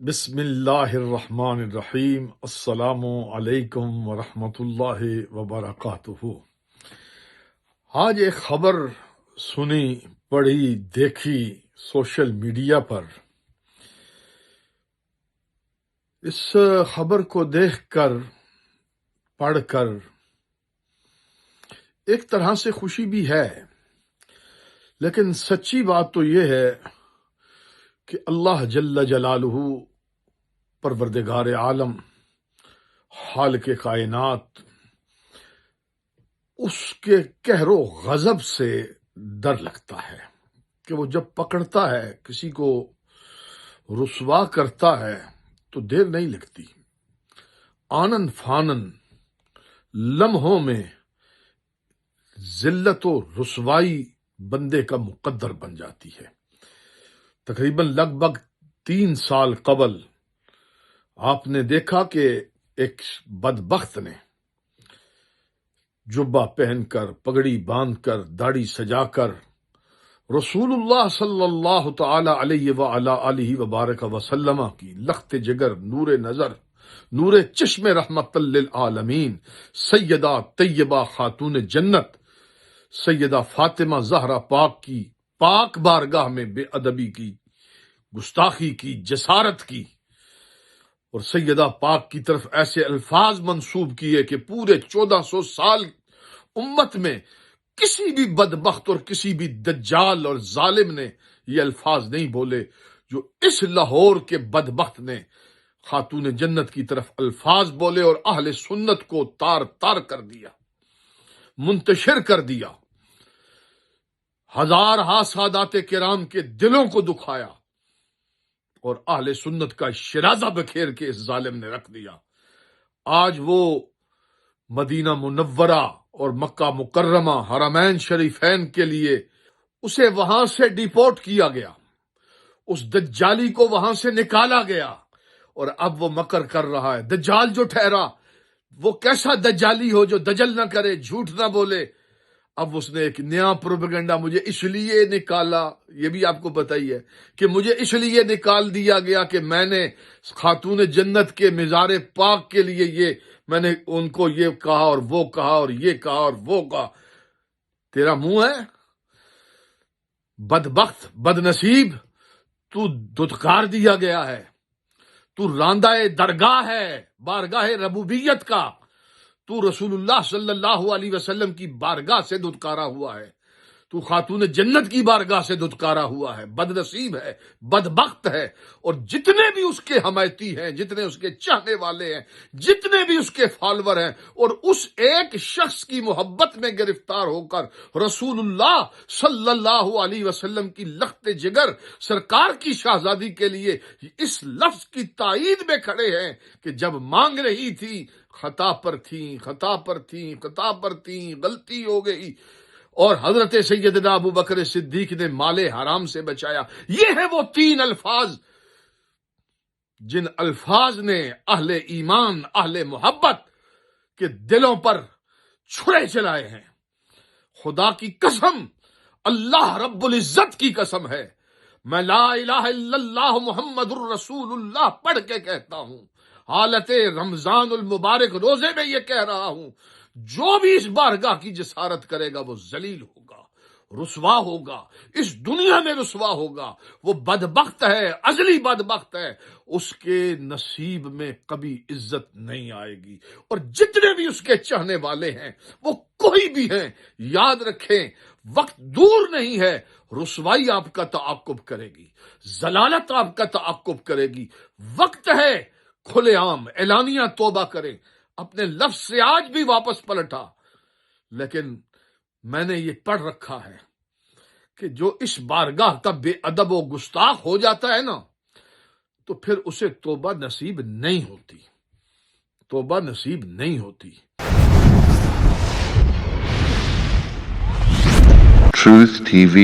بسم اللہ الرحمن الرحیم۔ السلام علیکم ورحمۃ اللہ وبرکاتہ۔ آج ایک خبر سنی، پڑھی، دیکھی سوشل میڈیا پر۔ اس خبر کو دیکھ کر، پڑھ کر ایک طرح سے خوشی بھی ہے، لیکن سچی بات تو یہ ہے کہ اللہ جل جلالہ، پروردگار عالم، خالق کائنات، اس کے قہر و غضب سے ڈر لگتا ہے کہ وہ جب پکڑتا ہے، کسی کو رسوا کرتا ہے تو دیر نہیں لگتی، آنن فانن لمحوں میں ذلت و رسوائی بندے کا مقدر بن جاتی ہے۔ تقریباً لگ بھگ 3 سال قبل آپ نے دیکھا کہ ایک بدبخت نے جبہ پہن کر، پگڑی باندھ کر، داڑھی سجا کر رسول اللہ صلی اللہ تعالی علیہ وعلی آلہ وبارک وسلم کی لخت جگر، نور نظر، نور چشم رحمت للعالمین، سیدہ طیبہ خاتون جنت سیدہ فاطمہ زہرا پاک کی پاک بارگاہ میں بے ادبی کی، گستاخی کی، جسارت کی، اور سیدہ پاک کی طرف ایسے الفاظ منسوب کیے کہ پورے 1400 سال امت میں کسی بھی بدبخت اور کسی بھی دجال اور ظالم نے یہ الفاظ نہیں بولے جو اس لاہور کے بدبخت نے خاتون جنت کی طرف الفاظ بولے اور اہل سنت کو تار تار کر دیا، منتشر کر دیا، ہزارہا سادات کرام کے دلوں کو دکھایا اور اہل سنت کا شرازہ بکھیر کے اس ظالم نے رکھ دیا۔ آج وہ مدینہ منورہ اور مکہ مکرمہ، حرمین شریفین کے لیے اسے وہاں سے ڈیپورٹ کیا گیا، اس دجالی کو وہاں سے نکالا گیا، اور اب وہ مکر کر رہا ہے۔ دجال جو ٹھہرا، وہ کیسا دجالی ہو جو دجل نہ کرے، جھوٹ نہ بولے۔ اب اس نے ایک نیا پروپیگنڈا، مجھے اس لیے نکالا، یہ بھی آپ کو پتہ ہی ہے کہ مجھے اس لیے نکال دیا گیا کہ میں نے خاتون جنت کے مزار پاک کے لیے میں نے ان کو یہ کہا اور وہ کہا اور یہ کہا اور وہ کہا۔ تیرا منہ ہے بدبخت، بد نصیب، تو دھتکار دیا گیا ہے، تو راندہ درگاہ ہے، بارگاہ ربوبیت کا، تو رسول اللہ صلی اللہ علیہ وسلم کی بارگاہ سے دھتکارا ہوا ہے، تو خاتون جنت کی بارگاہ سے دھتکارا ہوا ہے، بد نصیب ہے، بدبخت ہے۔ اور جتنے بھی اس کے حمایتی ہیں، جتنے اس کے چاہنے والے ہیں، جتنے بھی اس کے فالور ہیں، اور اس ایک شخص کی محبت میں گرفتار ہو کر رسول اللہ صلی اللہ علیہ وسلم کی لخت جگر، سرکار کی شہزادی کے لیے اس لفظ کی تائید میں کھڑے ہیں کہ جب مانگ رہی تھی خطا پر تھیں، خطا پر تھیں، خطا پر تھیں، غلطی ہو گئی، اور حضرت سیدنا ابو بکر صدیق نے مال حرام سے بچایا۔ یہ ہیں وہ 3 الفاظ جن الفاظ نے اہل ایمان، اہل محبت کے دلوں پر چھرے چلائے ہیں۔ خدا کی قسم، اللہ رب العزت کی قسم ہے، میں لا الہ الا اللہ محمد الرسول اللہ پڑھ کے کہتا ہوں، حالت رمضان المبارک روزے میں یہ کہہ رہا ہوں، جو بھی اس بارگاہ کی جسارت کرے گا وہ ذلیل ہوگا، رسوا ہوگا، اس دنیا میں رسوا ہوگا، وہ بدبخت ہے، ازلی بدبخت ہے، اس کے نصیب میں کبھی عزت نہیں آئے گی۔ اور جتنے بھی اس کے چاہنے والے ہیں، وہ کوئی بھی ہیں، یاد رکھیں وقت دور نہیں ہے، رسوائی آپ کا تعاقب کرے گی، ضلالت آپ کا تعاقب کرے گی۔ وقت ہے کھلے عام اعلانیہ توبہ کریں، اپنے لفظ سے آج بھی واپس پلٹا۔ لیکن میں نے یہ پڑھ رکھا ہے کہ جو اس بارگاہ کا بے ادب و گستاخ ہو جاتا ہے نا، تو پھر اسے توبہ نصیب نہیں ہوتی، توبہ نصیب نہیں ہوتی۔ Truth TV.